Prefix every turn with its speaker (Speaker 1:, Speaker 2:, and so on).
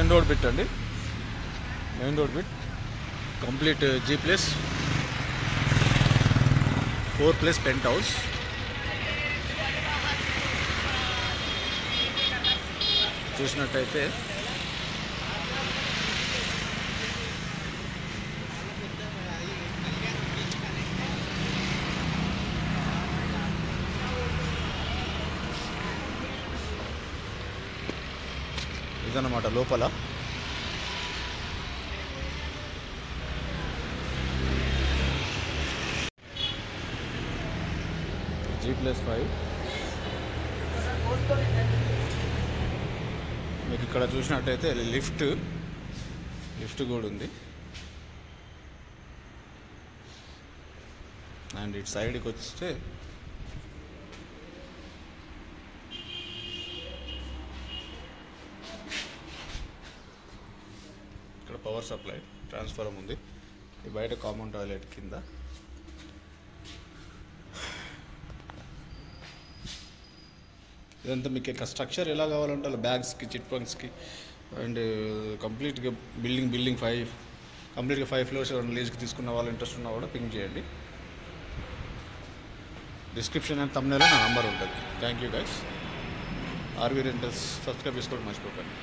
Speaker 1: Main road bit అండి, main road bit complete G+, 4+ penthouse. చూసినట్టయితే ఇదన్నమాట లోపల. G+5 మీకు ఇక్కడ చూసినట్టయితే లిఫ్ట్ కూడా ఉంది. అండ్ ఇటు సైడ్కి వస్తే ఇక్కడ పవర్ సప్లై ట్రాన్స్ఫార్మర్ ఉంది. ఈ బయట కామన్ టాయిలెట్ కింద. ఇదంతా మీకు ఇక్కడ స్ట్రక్చర్ ఎలా కావాలంటే అలా బ్యాగ్స్కి, చిట్ ఫండ్స్కి అండ్ కంప్లీట్గా బిల్డింగ్ 5 కంప్లీట్గా 5 ఫ్లోర్స్ లీజ్కి తీసుకున్న వాళ్ళు ఇంట్రెస్ట్ ఉన్నా కూడా పింక్ చేయండి. డిస్క్రిప్షన్ అండ్ థంబ్నైల్లో నా నంబర్ ఉంటుంది. Thank you guys. RV rentals subscribe చేసుకోవడం మర్చిపోకండి.